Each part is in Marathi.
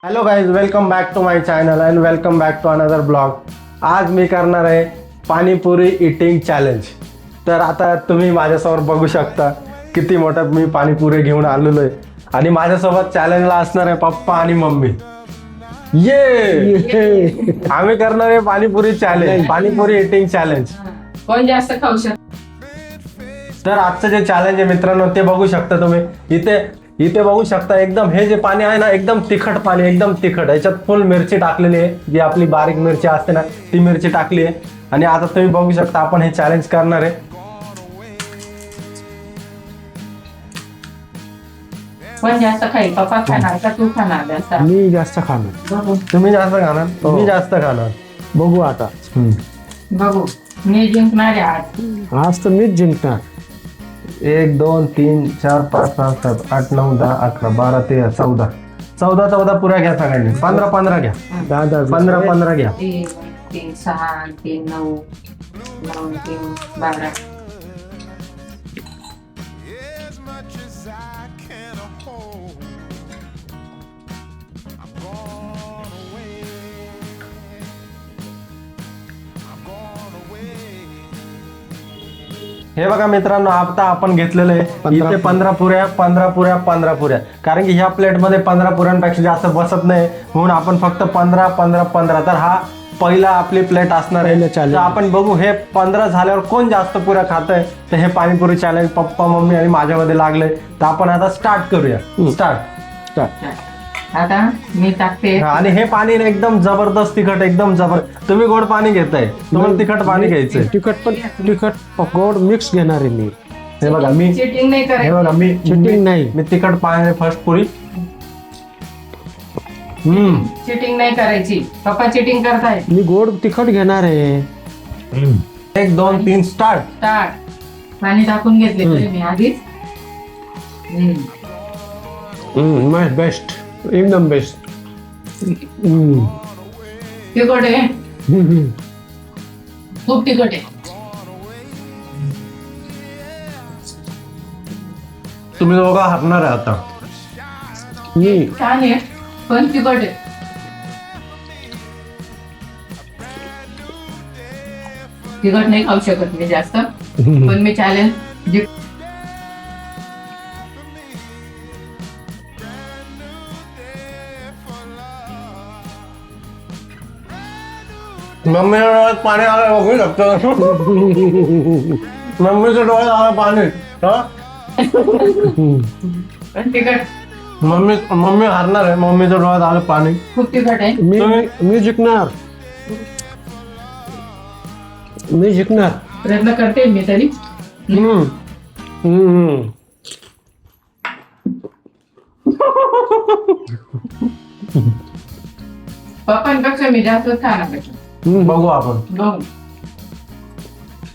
Hello guys, welcome back to my channel and welcome back to another blog. आज मी करणार आहे पाणीपुरी इटिंग चॅलेंज. तर आता तुम्ही माझ्यासमोर बघू शकता किती मोठा मी पाणीपुरी घेऊन आलेलो आहे आणि माझ्यासोबत चॅलेंजला असणार आहे पप्पा आणि मम्मी. ये आम्ही करणार आहे panipuri challenge, panipuri eating challenge. कोण जास्त खाऊ शकतो. तर आजचं जे चॅलेंज आहे मित्रांनो ते बघू शकता तुम्ही. इथे बघू शकता एकदम हे जे पाणी आहे ना एकदम तिखट पाणी, एकदम तिखट. याच्यात फुल मिरची टाकलेली आहे, जी आपली बारीक मिरची असते ना ती मिरची टाकली आहे. आणि आता तुम्ही बघू शकता आपण हे चॅलेंज करणार आहे. कोण जास्त खाईल, पप्पा खाणार का तू खाणार जास्त? मी जास्त खाणार. तुम्ही जास्त खाणार, तुम्ही जास्त खाणार. बघू आता. बघू मी जिंकणार आहे आज. आज तर मीच जिंकणार. 1 2 3 4 5 6 7 8 9 10 11 12 13 14 पुऱ्या घ्या सगळ्यांनी. 15 घ्या, 15 घ्या. 3 3 6 3 9 9 3 12. हे बघा मित्रांनो, आता आपण घेतलेलं आहे 15 इथे 15 पुऱ्या. कारण की ह्या प्लेटमध्ये 15 पुऱ्यांपेक्षा जास्त बसत नाही, म्हणून आपण फक्त 15. तर हा पहिला आपली प्लेट असणार आहे. पहिलं challenge. तर आपण बघू हे 15 झाल्यावर कोण जास्त पुऱ्या खातंय. तर हे पाणीपुरी चॅलेंज पप्पा मम्मी आणि माझ्यामध्ये लागले. तर आपण आता स्टार्ट करूया. स्टार्ट. आता मी टाकते. आणि हे पाणी ना एकदम जबरदस्त तिखट, एकदम जबरदस्त. तुम्ही गोड पाणी घेताय, तुम्हाला तिखट पाणी घ्यायचंय. तिखट गोड मिक्स घेणार आहे मी. हे बघा मी चिटिंग नाही हे करायची. बघा मी चिटिंग नाही. मी तिखट पाणी फर्स्ट पुरी. चिटिंग नाही करायची. पप्पा चिटिंग करताय. मी गोड तिखट घेणार आहे. 1 2 3 स्टार्ट. स्टार्ट. पाणी टाकून घेतले तरी मी आधीच. माय बेस्ट, एकदम बेस्ट. तिखट आहे, खूप तिखट आहे. तुम्ही दोघं हरणार आहे आता. मी छान आहे पण तिखट आहे. तिखट नाही खाऊ शकत मी जास्त, पण मी चॅलेंज मम्मीच्या डोळ्यात पाणी आलं बघू शकतो. मम्मीच्या डोळ्यात आलं पाणी. हा? पण तिखट, मम्मी हरणार आहे. मम्मीच्या डोळ्यात आलं पाणी. खूप तिखट आहे. मी जिंकणार. मी जिंकणार. प्रयत्न करते मी तरी. पप्पांपेक्षा मी जास्त खाणार आहे. बघू आपण. बघू,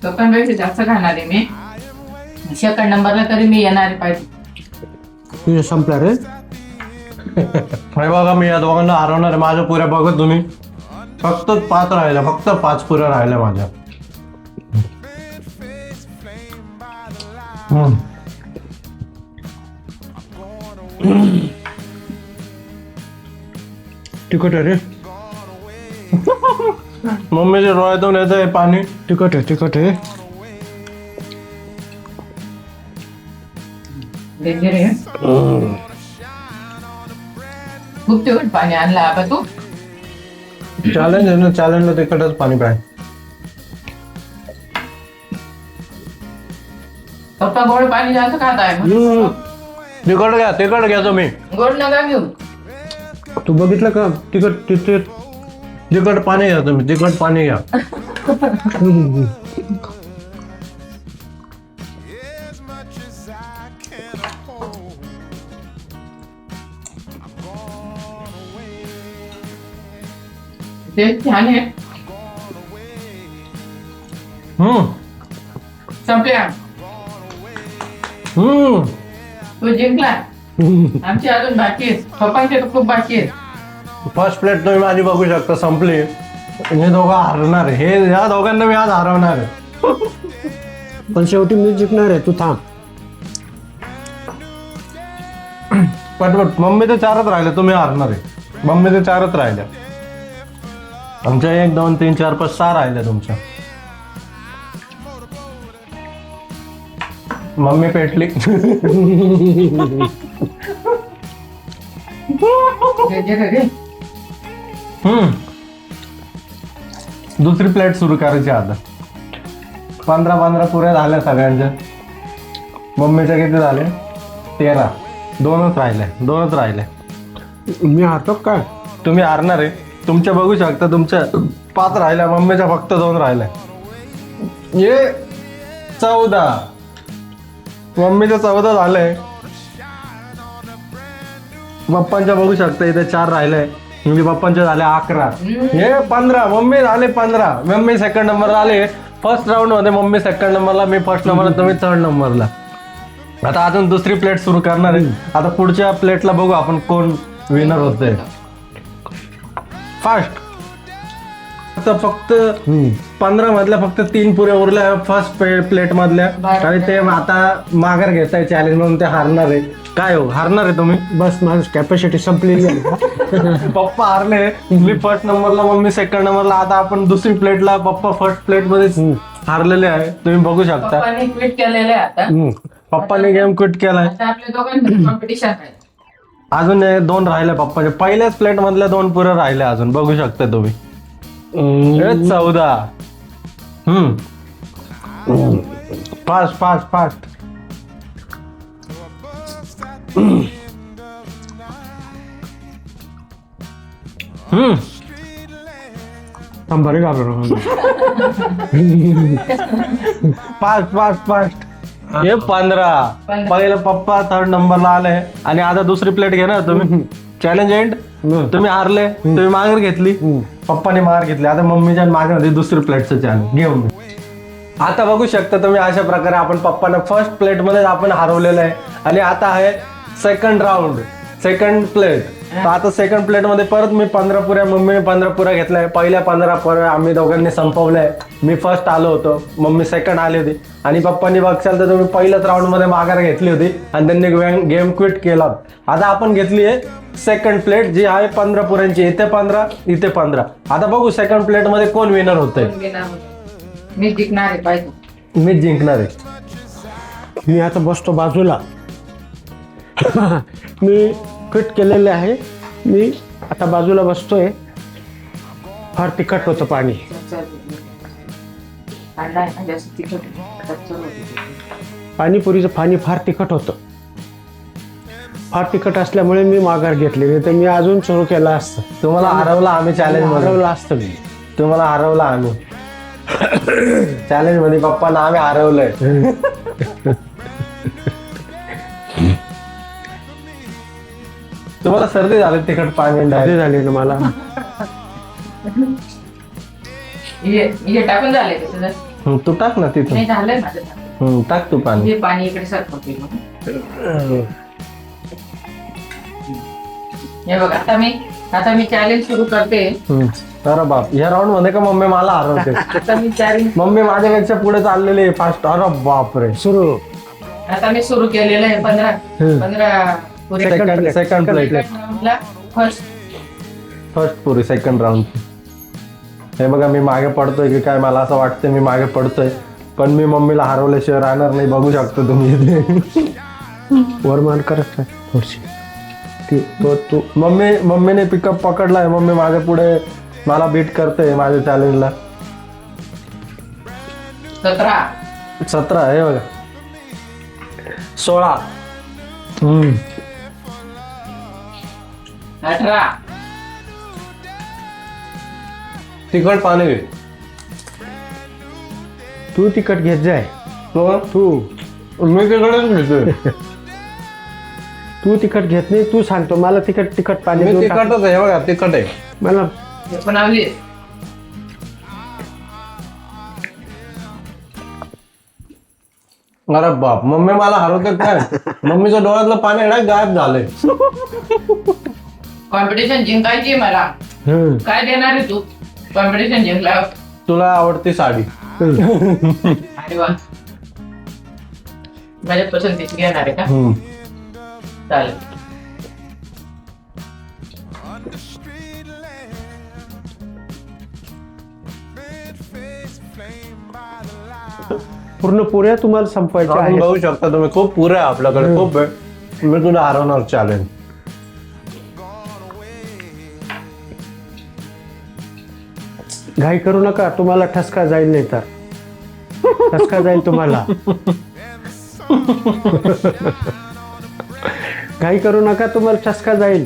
पप्पांपेक्षा जास्त खाणार आहे मी. सेकंड नंबरला तरी मी येणार आहे पाहिजे. तुझं संपला रे. हे बघा मी या दोघांना हरवणार आहे. माझ्या पुऱ्या बघत तुम्ही. फक्त 5 राहिल्या, फक्त 5 पुऱ्या राहिल्या माझ्या. तिखट आहे रे. मम्मीच्या डोळ्यातून येत आहे पाणी. तिखट आहे. डेंजर आहे. खूप तिखट पाणी आणलं आता तू. चॅलेंज आहे ना, चॅलेंजला तिखटच पाणी पाहिजे. पप्पा गोड पाणी जास्त खात आहे. तिखट घ्या तुम्ही. गोड नका घेऊ. तू बघितलं का तिखट पाणी घ्या तुम्ही. तिखट पाणी घ्या. ते छान आहे. संपल्या. तू जिंकला. आमची अजून बाकी आहे. पप्पांचे तर खूप बाकी आहे. फर्स्ट प्लेट तुम्ही माझी बघू शकता संपली. हे दोघं हरणार आहे. या दोघांना मी आज हरवणार आहे. पण शेवटी मी जिंकणार आहे. तू थांब. पटपट. मम्मी तर 4च राहिले, तुम्ही हारणार आहे. मम्मीचे 4च राहिले. आमच्या 1 2 3 4 5 6 राहिले तुमच्या. मम्मी पेटली. घे. दुसरी प्लेट सुरू करायची आता. 15 पुऱ्या झाल्या सगळ्यांच्या. मम्मीच्या किती झाले? 13. 2च राहिले. मी हारतो काय? तुम्ही हारणार आहे. तुमच्या बघू शकता, तुमच्या 5 राहिल्या, मम्मीच्या फक्त 2 राहिल्या. ये 14. मम्मीचं 14 झालंय. पप्पांच्या बघू शकता इथे 4 राहिलंय. म्हणजे पप्पांचे झाले 11. हे 15. मम्मी झाले 15. मम्मी सेकंड नंबरला आले. फर्स्ट राऊंड मध्ये मम्मी सेकंड नंबरला, मी फर्स्ट नंबरला, तुम्ही 3rd नंबरला. आता अजून दुसरी प्लेट सुरू करणार आहे. आता पुढच्या प्लेटला बघू आपण कोण विनर होते. फास्ट. फक्त 15 मधल्या फक्त 3 पुऱ्या उरल्या फर्स्ट प्लेट मधल्या. आणि ते आता माघार घेत आहे चॅलेंज म्हणून ते हारणार आहे. काय हो, हारणार आहे तुम्ही? बस माझी कॅपॅसिटी संपलेली आहे. पप्पा हारले. मी फर्स्ट नंबरला, मम्मी सेकंड नंबरला. आता आपण दुसरी प्लेटला, पप्पा फर्स्ट प्लेट मध्ये हारलेले आहे. तुम्ही बघू शकता. पप्पाने क्विट केलेलं आहे आता. पप्पाने गेम क्विट केलाय. आता आपल्या दोघांमध्ये कॉम्पिटिशन आहे. अजून 2 राहिले पप्पाचे. पहिल्याच प्लेट मधल्या 2 पुऱ्या राहिल्या अजून, बघू शकता तुम्ही. 14. फास्ट. बरे घाबरलो. फास्ट. हे 15. पहिलं पप्पा 3rd नंबरला आले. आणि आता दुसरी प्लेट घेणार तुम्ही. Challenge end. तुम्ही हारले, तुम्ही माघार घेतली, पप्पाने माघार घेतली. आता मम्मीच्या माघार दुसरी प्लेटचं चॅलेंज घेऊन. आता बघू शकता तुम्ही, अशा प्रकारे आपण पप्पाने फर्स्ट प्लेट मध्ये आपण हरवलेलं आहे. आणि आता आहे सेकंड राऊंड, सेकंड प्लेट. तर आता सेकंड प्लेट मध्ये परत मी 15 पुऱ्या, मम्मीने 15 पुऱ्या घेतल्या. पहिल्या 15 पुऱ्या आम्ही दोघांनी संपवलंय. मी फर्स्ट आलो होतो, मम्मी सेकंड आली होती. आणि पप्पांनी बघशाल तर तुम्ही पहिल्याच राऊंड मध्ये माघार घेतली होती आणि त्यांनी गेम क्विट केला. आता आपण घेतली आहे सेकंड प्लेट, जी आहे 15 पुऱ्यांची. इथे 15, इथे 15. आता बघू सेकंड प्लेट मध्ये कोण विनर होतंय. मी जिंकणार आहे पाहिजे. मी जिंकणार आहे. मी आता बसतो बाजूला. मी कट केलेले आहे. मी आता बाजूला बसतोय. फार तिखट होतं पाणी. पाणीपुरीचं पाणी फार तिखट होतं. फार तिखट असल्यामुळे मी माघार घेतली, नाही तर मी अजून सुरू केला असतं. तुम्हाला हरवला आम्ही चॅलेंज मध्ये. हरवलं असतं मी. तुम्हाला हरवला आम्ही चॅलेंज मध्ये. पप्पांना आम्ही हरवलंय. तुम्हाला सर्दी झाली तिखट पाणी सर्दी झाली ना मला. हे टाकून झालंय का तुझं? तू टाक ना तिथून. नाही झालंय माझं. टाक तू पाणी. हे पाणी इकडे सरकवते. हे बघ, आता मी चॅलेंज सुरू करते. अरे बाप, या राऊंड मध्ये का मम्मी मला हरवते. आता मी चॅलेंज, मम्मी माझ्यापेक्षा पुढे चाललेली आहे फास्ट. अरे बाप रे. सुरू. आता मी सुरू केलेलं आहे 15 पुरे. Second plate. फर्स्ट पुरी सेकंड राऊंड. हे बघा, मी मागे पडतोय की काय, मला असं वाटतं मी मागे पडतोय. पण मी मम्मीला हरवल्याशिवाय राहणार नाही. बघू शकतो तुम्ही इथे. वरमान करत आहे थोडीशी. तू मम्मीने पिकअप पकडलाय. मम्मी माझ्या पुढे मला बीट करते माझ्या चॅलेंजला. 17 हे बघा. 16. 18. तिखट पाणी घे. तू तिखट घेत जाय. तू. मी तिखटच घेतोय. तू तिखट घेत नाही. तू सांगतो मला तिखट पाणी मी देऊन टाक. तिखटच आहे बघा, तिखट आहे. मला हे पण आवली. अरे बाप, मम्मी मला हरवते काय. मम्मीच्या डोळ्यातलं पाणी ना गायब झालंय. कॉम्पिटिशन जिंकायची मला. काय देणार आहे तू कॉम्पिटिशन जिंकला? तुला आवडती साडी. अरे वा, माझ्या पसंतीची घेणार आहे का? चालेल. पूर्ण पुऱ्या तुम्हाला संपवायच्या आपण आहेत. बघू शकता तुम्ही, खूप पुरे आहे आपल्याकडे, खूप आहे. मी तुला हरवणार चॅलेंज. घाई करू नका, तुम्हाला ठसका जाईल नाही तर. ठसका जाईल तुम्हाला. घाई करू नका, तुम्हाला ठसका जाईल.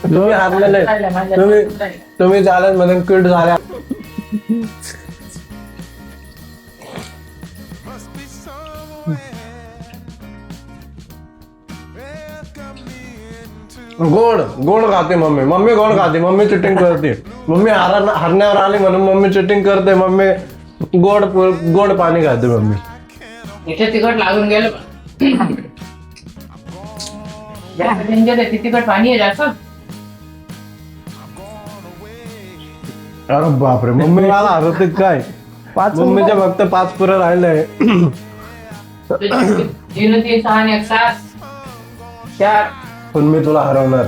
तुम्ही हारलेले राहिला माझ्या तुम्ही राहिला. तुम्ही चॅलेंज मध्ये क्विट झाल्या. गोड गोड खाते मम्मी. मम्मी गोड खाते. मम्मी चिटिंग करते. मम्मी हरण्यावर आली म्हणून मम्मी चिटिंग करते. मम्मी गोड गोड पाणी खाते मम्मी. इथे तिखट लागून गेलं. जास्त डेंजर आहे, ते तिखट पाणी आहे जास्त. अरे बापरे, मम्मी मला हरवते काय? मम्मीच्या फक्त 5 पुरं राहिले. 3, 3, 6 आणि 1, 7, 4. पण मी तुला हरवणार.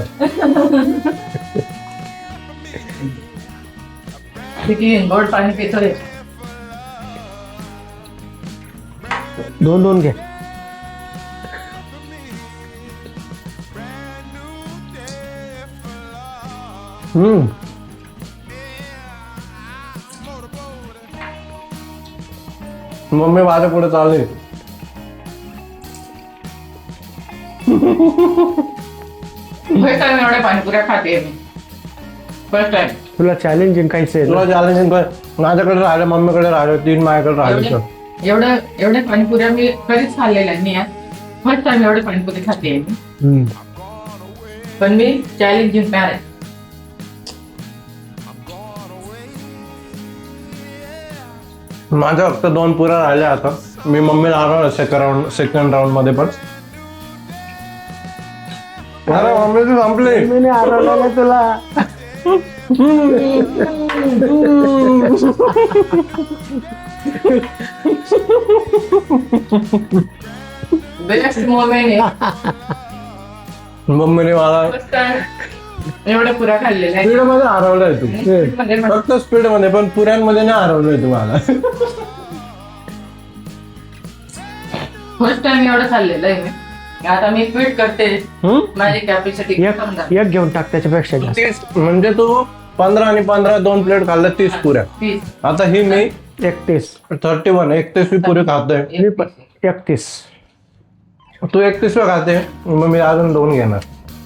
किती गोड पाणी पितोय. 2-2 घ्या. मम्मी माझ्या पुढे चालली. फर्स्ट टाइम एवढ्या पाणीपुऱ्या खाते मी. First time. तुला चॅलेंज जिंकायचं आहे तुला ना? चॅलेंज माझ्याकडे राहिले, मम्मीकडे राहिले, 3 माझ्याकडे राहिले. एवढ्या पाणीपुऱ्या मी कधीच खाल्लेल्या नाही. फर्स्ट टाइम एवढे पाणीपुरी खाते मी. हम्म. पण मी चॅलेंज जिंकणार आहे. माझ्या फक्त 2 पुऱ्या राहिल्या आता. मी मम्मीला हरवणार सेकंड राऊंड मध्ये पण. अरे मम्मी तू संपली. मी हरवलेलं तुला. बेस्ट मोमेंट आहे. मम्मीने मला फर्स्ट टाइम एवढ्या पुऱ्या खाल्लेल्या स्पीड मध्ये हरवलंय तू. आहेत. फक्त स्पीड मध्ये, पण पुऱ्यांमध्ये नाही हरवलंय तुम्हाला. फर्स्ट टाइम एवढं खाल्लेलं आहे मी. आता मी क्विट करते. माझी कॅपॅसिटी एक घेऊन टाक, त्याच्यापेक्षा जास्त. 30 म्हणजे तू 15 आणि 15 2 प्लेट खाल्ल्या, 30 पुऱ्या. 30. आता ही मी 31. 31 मी पुरे खातोय. मी पण 31. तू 31 खाते, मग मी अजून 2 घेणार.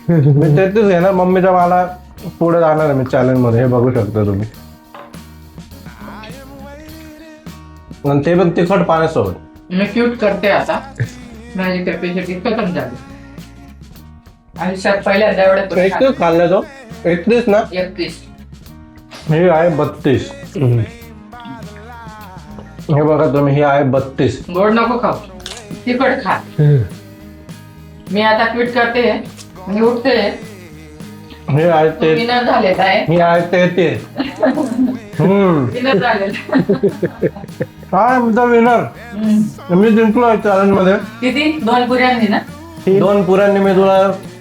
मी 33 घेणार. मम्मीच्या मला पुढे जाणार आहे मी चॅलेंज मध्ये. हे बघू शकता तुम्ही. आणि ते पण तिखट पाण्यासोबत. मी क्विट करते आता. माझी कॅपॅसिटी खतम झाली. आयुष्यात पहिल्यांदा एवढ्या पुऱ्या 31 खाल्ल्या तो. 31 ना. 31. हे आहे 32. हे बघा तुम्ही, ही आहे 32. गोड नको खाऊ, तिखट खा. मी आता क्विट करते. मी उठते. हे आहे ते. विनर झालेला आहे. ही आहे 33. विनर झालेला. काय म्हणता विनर. मी जिंकलो चॅलेंज मध्ये. किती? 2 पुऱ्यांनी ना. 2 पुऱ्यांनी मी तुला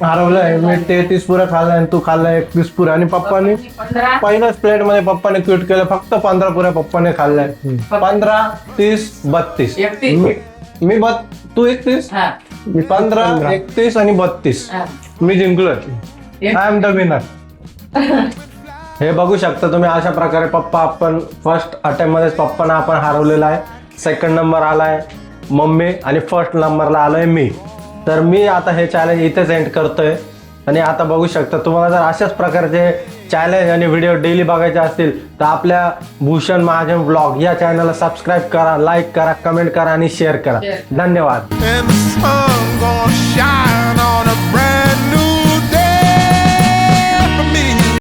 हरवलंय. मी 33 पुऱ्या खाल्ल्या आणि तू खाल्ला 31 पुऱ्या. आणि पप्पानी 15. पहिल्याच प्लेट मध्ये पप्पाने क्विट केलं. फक्त 15 पुऱ्या पप्पाने खाल्ल्या. 15, 30, 32. 31. तू 31, हा. 15, 31 आणि 32. हा. मी जिंकलोय. I am the winner. हे बघू शकता तुम्ही. अशा प्रकारे आपण फर्स्ट अटेम्प्ट मध्येच पप्पांना आपण हरवलेला आहे. सेकंड नंबर आलाय मम्मी आणि फर्स्ट नंबरला आलोय मी. तर मी आता हे चॅलेंज इथेच एंड करतोय. आणि आता बघू शकता, तुम्हाला जर अशाच प्रकारचे चॅलेंज आणि व्हिडिओ डेली बघायचे असतील तर आपल्या भूषण महाजन ब्लॉग या चॅनलला सबस्क्राईब करा, लाईक करा, कमेंट करा आणि शेअर करा. धन्यवाद. And the sun gonna shine on a brown